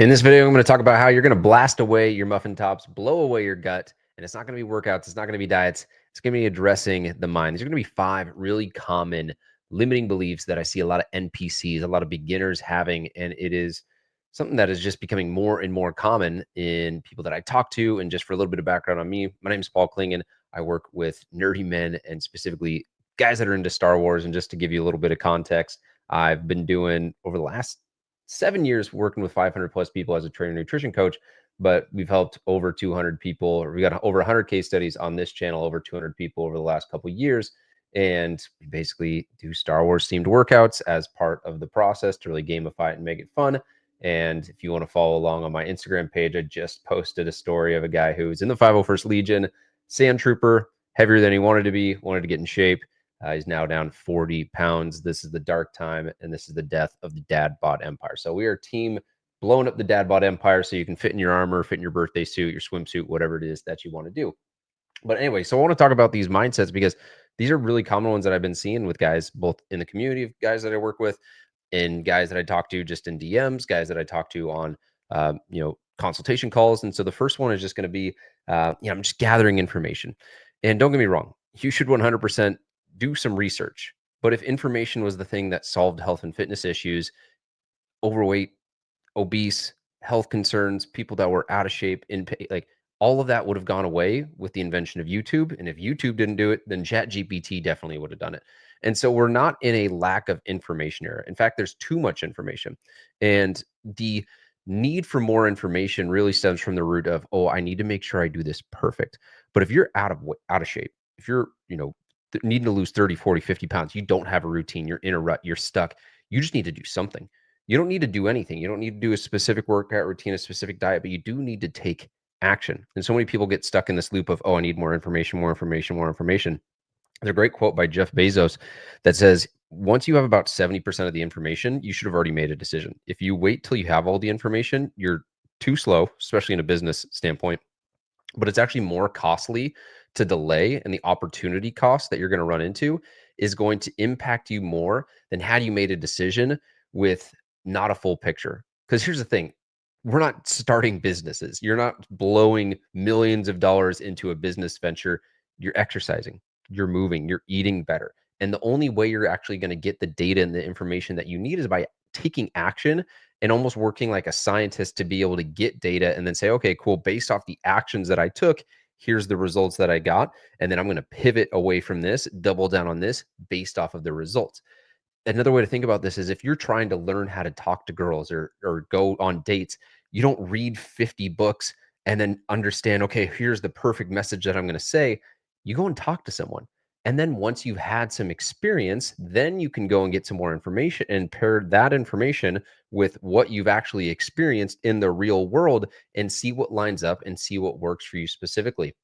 In this video, I'm going to talk about how you're going to blast away your muffin tops, blow away your gut, and it's not going to be workouts, it's not going to be diets, it's going to be addressing the mind. These are going to be 5 really common limiting beliefs that I see a lot of NPCs, a lot of beginners having, and it is something that is just becoming more and more common in people that I talk to. And just for a little bit of background on me, my name is Paul Clingan. I work with nerdy men and specifically guys that are into Star Wars. And just to give you a little bit of context, I've been doing over the last 7 years working with 500 plus people as a trainer nutrition coach, but we've helped over 200 people, or we got over 100 case studies on this channel, over 200 people over the last couple of years. And we basically do Star Wars themed workouts as part of the process to really gamify it and make it fun. And if you want to follow along on my Instagram page, I just posted a story of a guy who's in the 501st Legion, sand trooper, heavier than he wanted to be, wanted to get in shape. He's now down 40 pounds. This is the dark time, and this is the death of the dad bod empire. So we are team blowing up the dad bod empire so you can fit in your armor, fit in your birthday suit, your swimsuit, whatever it is that you want to do. But anyway, so I want to talk about these mindsets because these are really common ones that I've been seeing with guys, both in the community of guys that I work with and guys that I talk to just in DMs, guys that I talk to on, consultation calls. And so the first one is just going to be, I'm just gathering information. And don't get me wrong, you should 100% do some research. But if information was the thing that solved health and fitness issues, overweight, obese, health concerns, people that were out of shape, like all of that would have gone away with the invention of YouTube. And if YouTube didn't do it, then ChatGPT definitely would have done it. And so we're not in a lack of information era. In fact, there's too much information. And the need for more information really stems from the root of, oh, I need to make sure I do this perfect. But if you're out of shape, if you're, needing to lose 30, 40, 50 pounds, you don't have a routine, you're in a rut, you're stuck, you just need to do something. You don't need to do anything. You don't need to do a specific workout routine, a specific diet, but you do need to take action. And so many people get stuck in this loop of, oh, I need more information, more information, more information. There's a great quote by Jeff Bezos that says, once you have about 70% of the information, you should have already made a decision. If you wait till you have all the information, you're too slow, especially in a business standpoint, but it's actually more costly to delay, and the opportunity cost that you're going to run into is going to impact you more than had you made a decision with not a full picture. Because here's the thing, we're not starting businesses. You're not blowing millions of dollars into a business venture. You're exercising, you're moving, you're eating better. And the only way you're actually going to get the data and the information that you need is by taking action and almost working like a scientist to be able to get data and then say, okay, cool, based off the actions that I took, here's the results that I got. And then I'm going to pivot away from this, double down on this based off of the results. Another way to think about this is if you're trying to learn how to talk to girls or go on dates, you don't read 50 books and then understand, okay, here's the perfect message that I'm going to say. You go and talk to someone. And then once you've had some experience, then you can go and get some more information and pair that information with what you've actually experienced in the real world and see what lines up and see what works for you specifically.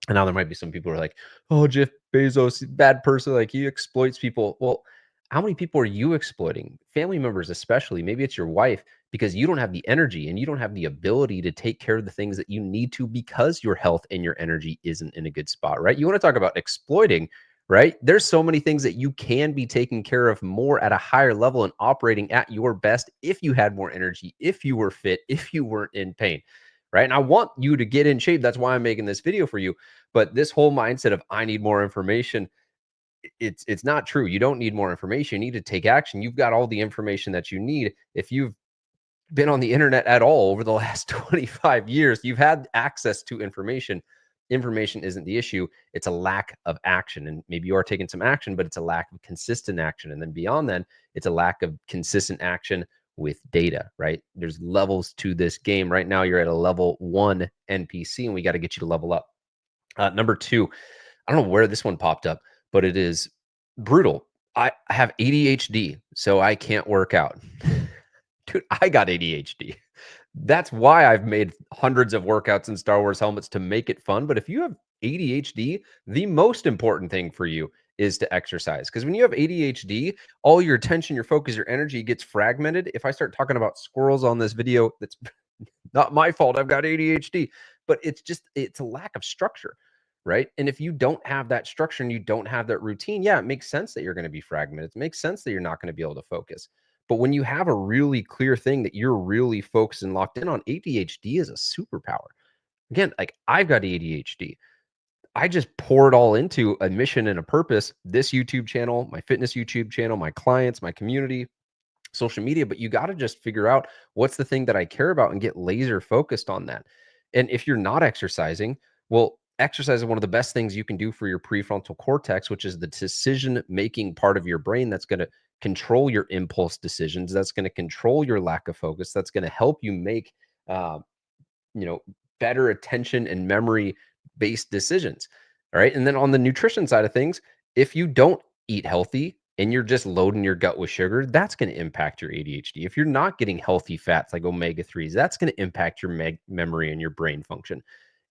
And now there might be some people who are like, oh, Jeff Bezos, bad person, like he exploits people. Well, how many people are you exploiting? Family members, especially. Maybe it's your wife, because you don't have the energy and you don't have the ability to take care of the things that you need to because your health and your energy isn't in a good spot, right? You want to talk about exploiting, right? There's so many things that you can be taking care of more at a higher level and operating at your best if you had more energy, if you were fit, if you weren't in pain, right? And I want you to get in shape. That's why I'm making this video for you. But this whole mindset of I need more information, it's not true. You don't need more information. You need to take action. You've got all the information that you need. If you've been on the internet at all over the last 25 years, you've had access to information. Information isn't the issue. It's a lack of action. And maybe you are taking some action, but it's a lack of consistent action. And then beyond that, it's a lack of consistent action with data, right? There's levels to this game. Right now, you're at a level 1 NPC, and we got to get you to level up. Number 2, I don't know where this one popped up, but it is brutal. I have ADHD, so I can't work out. Dude, I got ADHD. That's why I've made hundreds of workouts in Star Wars helmets to make it fun. But if you have ADHD, the most important thing for you is to exercise. Because when you have ADHD, all your attention, your focus, your energy gets fragmented. If I start talking about squirrels on this video, that's not my fault. I've got ADHD, but it's a lack of structure, right? And if you don't have that structure and you don't have that routine, yeah, it makes sense that you're going to be fragmented. It makes sense that you're not going to be able to focus. But when you have a really clear thing that you're really focused and locked in on, ADHD is a superpower. Again, like I've got ADHD. I just pour it all into a mission and a purpose. This YouTube channel, my fitness YouTube channel, my clients, my community, social media, but you got to just figure out what's the thing that I care about and get laser focused on that. And if you're not exercising, well, exercise is one of the best things you can do for your prefrontal cortex, which is the decision making part of your brain that's going to control your impulse decisions, that's going to control your lack of focus, that's going to help you make uh, you know, better attention and memory based decisions. All right. And then on the nutrition side of things, if you don't eat healthy and you're just loading your gut with sugar, that's going to impact your ADHD. If you're not getting healthy fats like omega 3s, that's going to impact your memory and your brain function.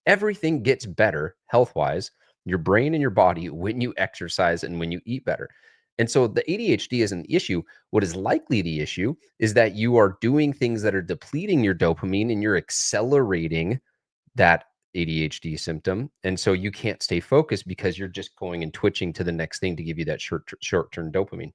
Everything gets better health wise, your brain and your body, when you exercise and when you eat better. And so the ADHD isn't the issue. What is likely the issue is that you are doing things that are depleting your dopamine and you're accelerating that ADHD symptom. And so you can't stay focused because you're just going and twitching to the next thing to give you that short-term dopamine.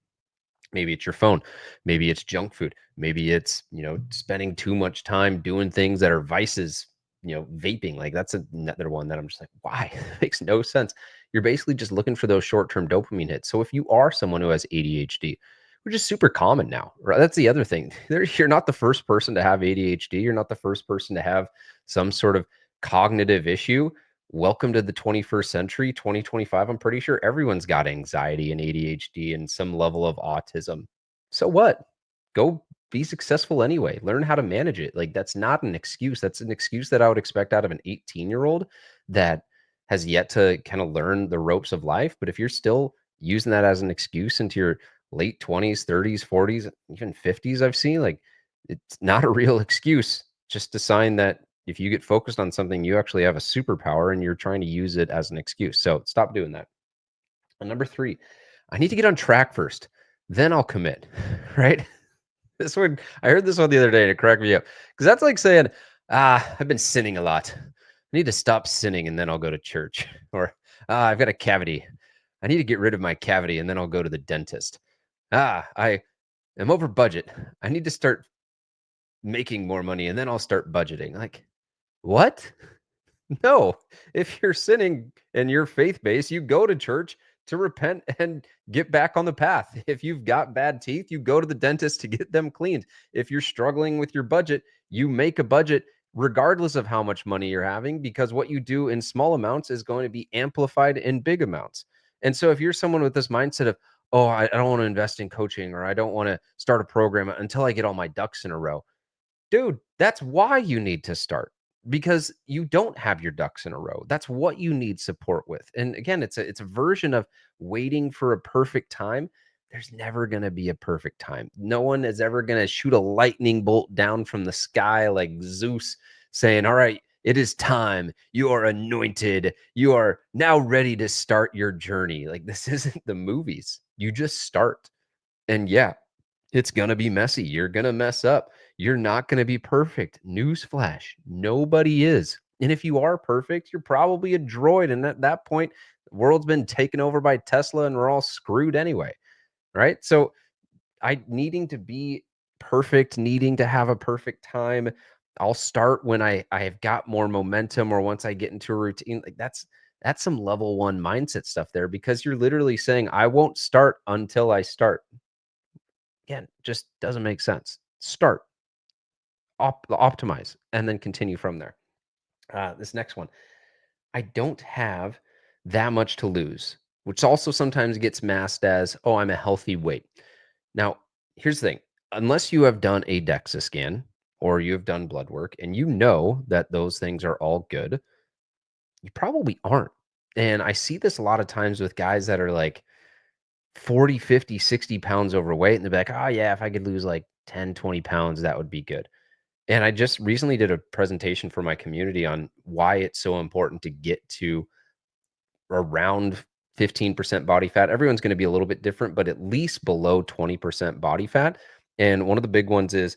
Maybe it's your phone, maybe it's junk food, maybe it's, spending too much time doing things that are vices, vaping. Like that's another one that I'm just like, why? It makes no sense. You're basically just looking for those short-term dopamine hits. So if you are someone who has ADHD, which is super common now, right? That's the other thing. You're not the first person to have ADHD. You're not the first person to have some sort of cognitive issue. Welcome to the 21st century, 2025. I'm pretty sure everyone's got anxiety and ADHD and some level of autism. So what? Go be successful anyway. Learn how to manage it. Like that's not an excuse. That's an excuse that I would expect out of an 18-year-old that has yet to kind of learn the ropes of life. But if you're still using that as an excuse into your late 20s, 30s, 40s, even 50s, I've seen, like, it's not a real excuse. Just a sign that if you get focused on something, you actually have a superpower and you're trying to use it as an excuse. So stop doing that. And number 3, I need to get on track first, then I'll commit, right? This one, I heard this one the other day and it cracked me up because that's like saying, I've been sinning a lot. I need to stop sinning and then I'll go to church. Or, I've got a cavity. I need to get rid of my cavity and then I'll go to the dentist. I am over budget. I need to start making more money and then I'll start budgeting. Like, what? No, if you're sinning and you're faith-based, you go to church to repent and get back on the path. If you've got bad teeth, you go to the dentist to get them cleaned. If you're struggling with your budget, you make a budget regardless of how much money you're having, because what you do in small amounts is going to be amplified in big amounts. And so if you're someone with this mindset of, oh, I don't want to invest in coaching or I don't want to start a program until I get all my ducks in a row. Dude, that's why you need to start, because you don't have your ducks in a row. That's what you need support with. And again, it's a version of waiting for a perfect time. There's never going to be a perfect time. No one is ever going to shoot a lightning bolt down from the sky like Zeus saying, "All right, it is time. You are anointed. You are now ready to start your journey." Like this isn't the movies. You just start. And yeah, it's going to be messy. You're going to mess up. You're not going to be perfect. Newsflash, nobody is. And if you are perfect, you're probably a droid. And at that point, the world's been taken over by Tesla and we're all screwed anyway. Right. So I needing to be perfect, needing to have a perfect time. I'll start when I have got more momentum or once I get into a routine. Like that's some level 1 mindset stuff there, because you're literally saying I won't start until I start. Again, just doesn't make sense. Start, optimize, and then continue from there. This next one, I don't have that much to lose, which also sometimes gets masked as, oh, I'm a healthy weight. Now, here's the thing. Unless you have done a DEXA scan or you have done blood work and you know that those things are all good, you probably aren't. And I see this a lot of times with guys that are like 40, 50, 60 pounds overweight. And they're like, oh, yeah, if I could lose like 10, 20 pounds, that would be good. And I just recently did a presentation for my community on why it's so important to get to around 15% body fat. Everyone's going to be a little bit different, but at least below 20% body fat. And one of the big ones is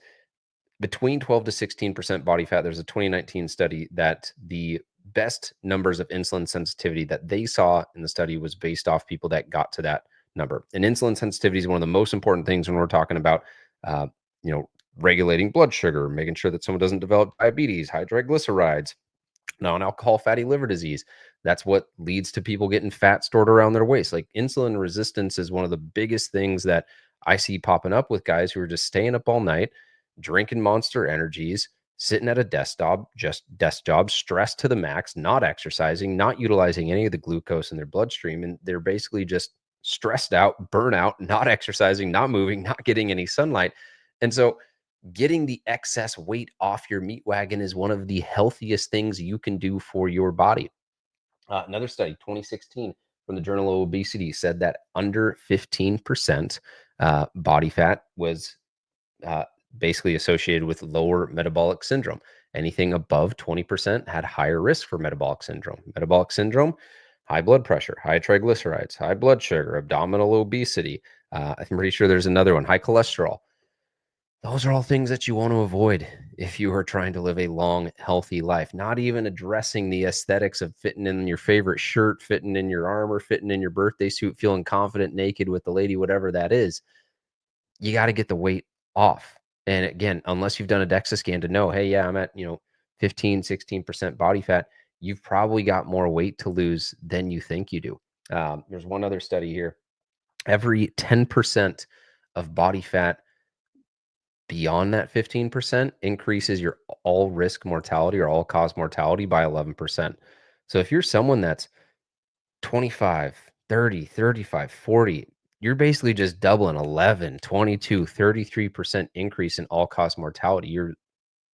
between 12 to 16% body fat. There's a 2019 study that the best numbers of insulin sensitivity that they saw in the study was based off people that got to that number. And insulin sensitivity is one of the most important things when we're talking about uh, you know, regulating blood sugar, making sure that someone doesn't develop diabetes, high triglycerides, non-alcohol fatty liver disease. That's what leads to people getting fat stored around their waist. Like insulin resistance is one of the biggest things that I see popping up with guys who are just staying up all night, drinking Monster Energies, sitting at a desk job, stressed to the max, not exercising, not utilizing any of the glucose in their bloodstream, and they're basically just stressed out, burnout, not exercising, not moving, not getting any sunlight. And so getting the excess weight off your meat wagon is one of the healthiest things you can do for your body. Another study, 2016, from the Journal of Obesity, said that under 15% body fat was uh, basically associated with lower metabolic syndrome. Anything above 20% had higher risk for metabolic syndrome. Metabolic syndrome, high blood pressure, high triglycerides, high blood sugar, abdominal obesity. I'm pretty sure there's another one, high cholesterol. Those are all things that you want to avoid if you are trying to live a long, healthy life. Not even addressing the aesthetics of fitting in your favorite shirt, fitting in your armor, fitting in your birthday suit, feeling confident naked with the lady, whatever that is. You got to get the weight off. And again, unless you've done a DEXA scan to know, hey, yeah, I'm at, 15, 16% body fat, you've probably got more weight to lose than you think you do. There's one other study here. Every 10% of body fat beyond that 15% increases your all risk mortality or all cause mortality by 11%. So if you're someone that's 25, 30, 35, 40, you're basically just doubling 11, 22, 33% increase in all cause mortality. You're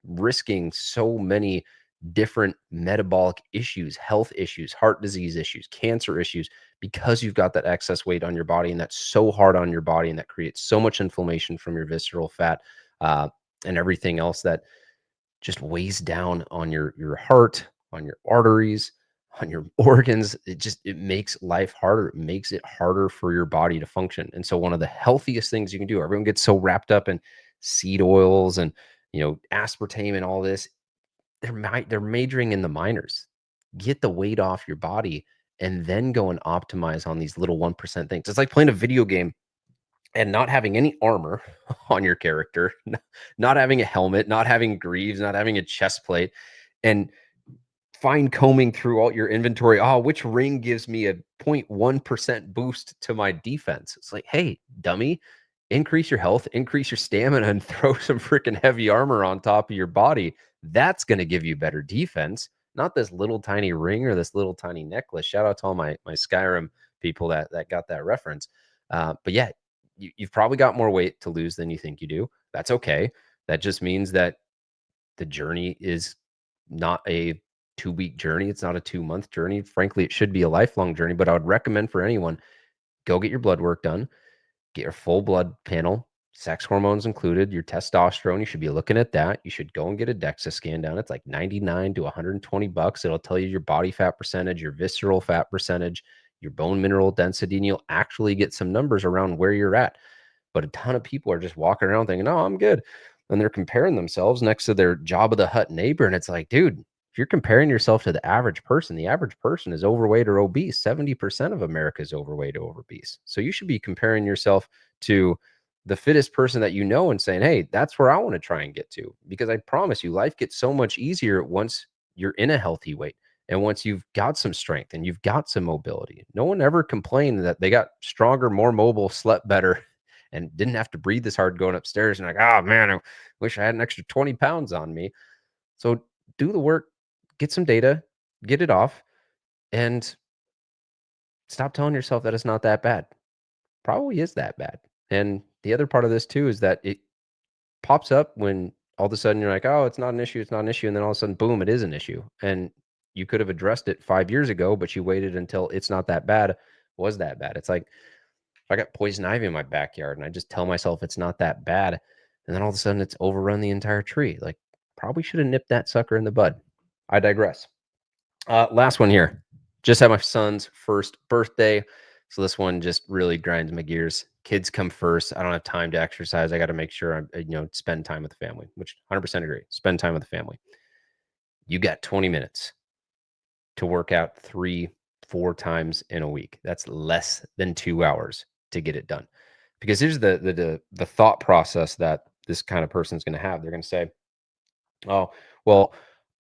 risking so many different metabolic issues, health issues, heart disease issues, cancer issues, because you've got that excess weight on your body. And that's so hard on your body. And that creates so much inflammation from your visceral fat uh, and everything else that just weighs down on your heart, on your arteries, on your organs. It makes life harder. It makes it harder for your body to function. And so one of the healthiest things you can do, everyone gets so wrapped up in seed oils and aspartame and all this. They're majoring in the minors. Get the weight off your body and then go and optimize on these little 1% things. It's like playing a video game and not having any armor on your character, not having a helmet, not having greaves, not having a chest plate, and fine combing through all your inventory. Oh, which ring gives me a 0.1% boost to my defense? It's like, hey, dummy, increase your health, increase your stamina, and throw some freaking heavy armor on top of your body. That's going to give you better defense, not this little tiny ring or this little tiny necklace. Shout out to all my Skyrim people that got that reference. But yeah, you've probably got more weight to lose than you think you do. That's okay. That just means that the journey is not a 2-week journey. It's not a 2-month journey. Frankly, it should be a lifelong journey. But I would recommend for anyone, go get your blood work done, get your full blood panel, sex hormones included, your testosterone. You should be looking at that. You should go and get a DEXA scan done. It's like 99 to 120 bucks. It'll tell you your body fat percentage, your visceral fat percentage, your bone mineral density, and you'll actually get some numbers around where you're at. But a ton of people are just walking around thinking, oh, I'm good. And they're comparing themselves next to their Job of the Hut neighbor. And it's like, dude, if you're comparing yourself to the average person is overweight or obese. 70% of America is overweight or obese. So you should be comparing yourself to the fittest person that you know and saying, hey, that's where I want to try and get to. Because I promise you, life gets so much easier once you're in a healthy weight. And once you've got some strength and you've got some mobility. No one ever complained that they got stronger, more mobile, slept better, and didn't have to breathe as hard going upstairs. And like, oh man, I wish I had an extra 20 pounds on me. So do the work, get some data, get it off, and stop telling yourself that it's not that bad. Probably is that bad. And the other part of this too is that it pops up when all of a sudden you're like, oh, it's not an issue, it's not an issue. And then all of a sudden, boom, it is an issue. And you could have addressed it 5 years ago, but you waited until it's not that bad, was that bad. It's like, I got poison ivy in my backyard and I just tell myself it's not that bad. And then all of a sudden it's overrun the entire tree. Like, probably should have nipped that sucker in the bud. I digress. Last one here. Just had my son's first birthday. So this one just really grinds my gears. Kids come first. I don't have time to exercise. I got to make sure I, spend time with the family, which 100% agree. Spend time with the family. You got 20 minutes to work out 3, 4 times in a week. That's less than 2 hours to get it done. Because here's the thought process that this kind of person is going to have. They're going to say, "Oh, well,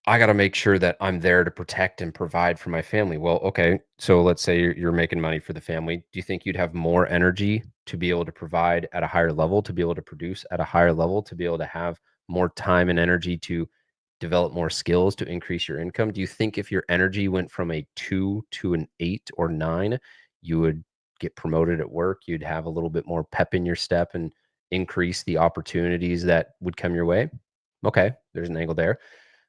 I got to make sure that I'm there to protect and provide for my family." Well, okay. So let's say you're making money for the family. Do you think you'd have more energy to be able to provide at a higher level, to be able to produce at a higher level, to be able to have more time and energy to develop more skills to increase your income? Do you think if your energy went from a 2 to an 8 or 9, you would get promoted at work? You'd have a little bit more pep in your step and increase the opportunities that would come your way? Okay, there's an angle there.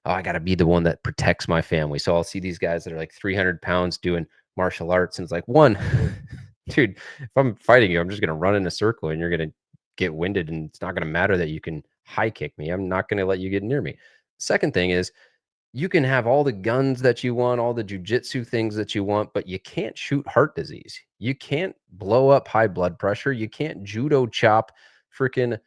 Oh, I gotta be the one that protects my family. So I'll see these guys that are like 300 pounds doing martial arts, and it's like, one, dude, if I'm fighting you, I'm just gonna run in a circle and you're gonna get winded, and it's not gonna matter that you can high kick me. I'm not gonna let you get near me. Second thing is, you can have all the guns that you want, all the jujitsu things that you want, but you can't shoot heart disease. You can't blow up high blood pressure. You can't judo chop freaking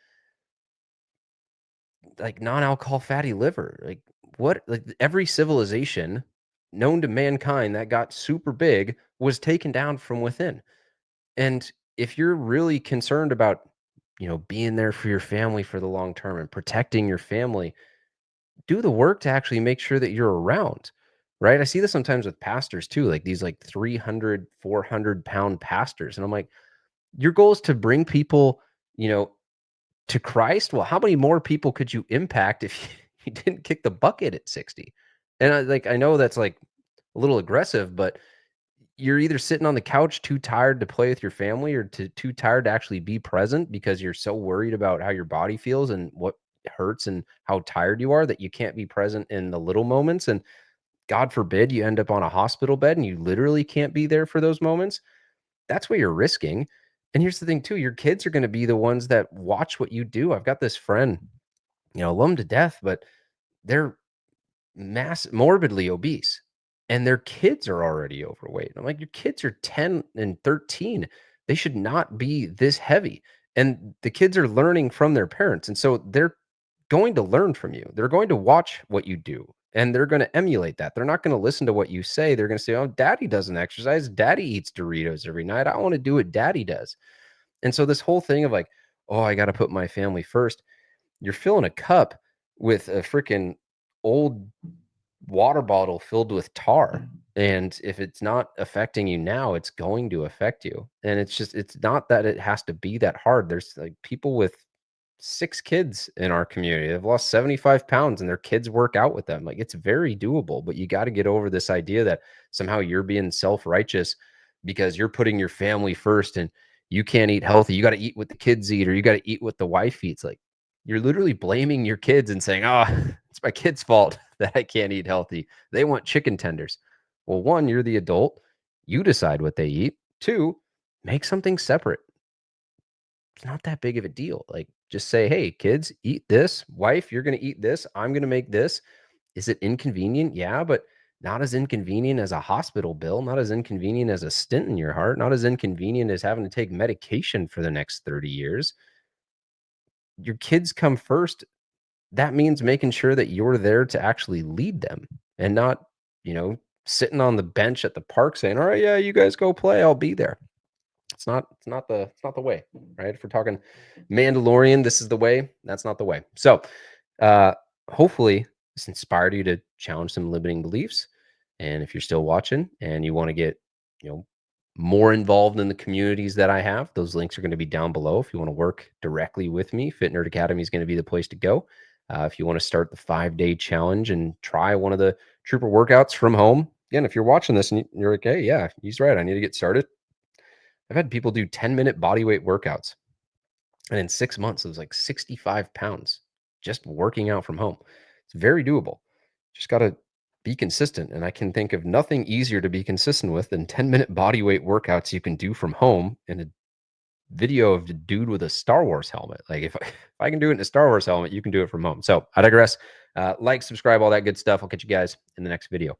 like non-alcohol fatty liver. Like what? Like every civilization known to mankind that got super big was taken down from within. And if you're really concerned about, being there for your family for the long term and protecting your family, do the work to actually make sure that you're around. Right? I see this sometimes with pastors too, like these like 300, 400 pound pastors. And I'm like, your goal is to bring people, you know, to Christ? Well, how many more people could you impact if you didn't kick the bucket at 60? And I know that's like a little aggressive, but you're either sitting on the couch too tired to play with your family or too tired to actually be present because you're so worried about how your body feels and what hurts and how tired you are that you can't be present in the little moments. And God forbid you end up on a hospital bed and you literally can't be there for those moments. That's what you're risking. And here's the thing too, your kids are going to be the ones that watch what you do. I've got this friend, love them to death, but they're morbidly obese and their kids are already overweight. I'm like, your kids are 10 and 13. They should not be this heavy. And the kids are learning from their parents. And so they're going to learn from you. They're going to watch what you do and they're going to emulate that. They're not going to listen to what you say. They're going to say, "Oh, daddy doesn't exercise. Daddy eats Doritos every night. I want to do what daddy does." And so this whole thing of like, "Oh, I got to put my family first." You're filling a cup with a freaking old water bottle filled with tar. And if it's not affecting you now, it's going to affect you. And it's not that it has to be that hard. There's like people with 6 kids in our community. They've lost 75 pounds and their kids work out with them. Like it's very doable, but you got to get over this idea that somehow you're being self righteous because you're putting your family first and you can't eat healthy. You got to eat what the kids eat or you got to eat what the wife eats. Like you're literally blaming your kids and saying, "Oh, it's my kid's fault that I can't eat healthy. They want chicken tenders." Well, one, you're the adult. You decide what they eat. Two, make something separate. It's not that big of a deal. Like, just say, "Hey, kids, eat this. Wife, you're going to eat this. I'm going to make this." Is it inconvenient? Yeah, but not as inconvenient as a hospital bill, not as inconvenient as a stent in your heart, not as inconvenient as having to take medication for the next 30 years. Your kids come first. That means making sure that you're there to actually lead them and not, sitting on the bench at the park saying, "All right, yeah, you guys go play. I'll be there." It's not the way, right? If we're talking Mandalorian, this is the way. That's not the way. So, uh, hopefully, this inspired you to challenge some limiting beliefs. And if you're still watching and you want to get, you know, more involved in the communities that I have, those links are going to be down below. If you want to work directly with me, Fit Nerd Academy is going to be the place to go. If you want to start the 5-day challenge and try one of the trooper workouts from home, again, if you're watching this and you're like, "Hey, yeah, he's right. I need to get started." I've had people do 10-minute body weight workouts. And in 6 months, it was like 65 pounds just working out from home. It's very doable. Just got to be consistent. And I can think of nothing easier to be consistent with than 10-minute body weight workouts you can do from home in a video of the dude with a Star Wars helmet. Like if I can do it in a Star Wars helmet, you can do it from home. So I digress. Like, subscribe, all that good stuff. I'll catch you guys in the next video.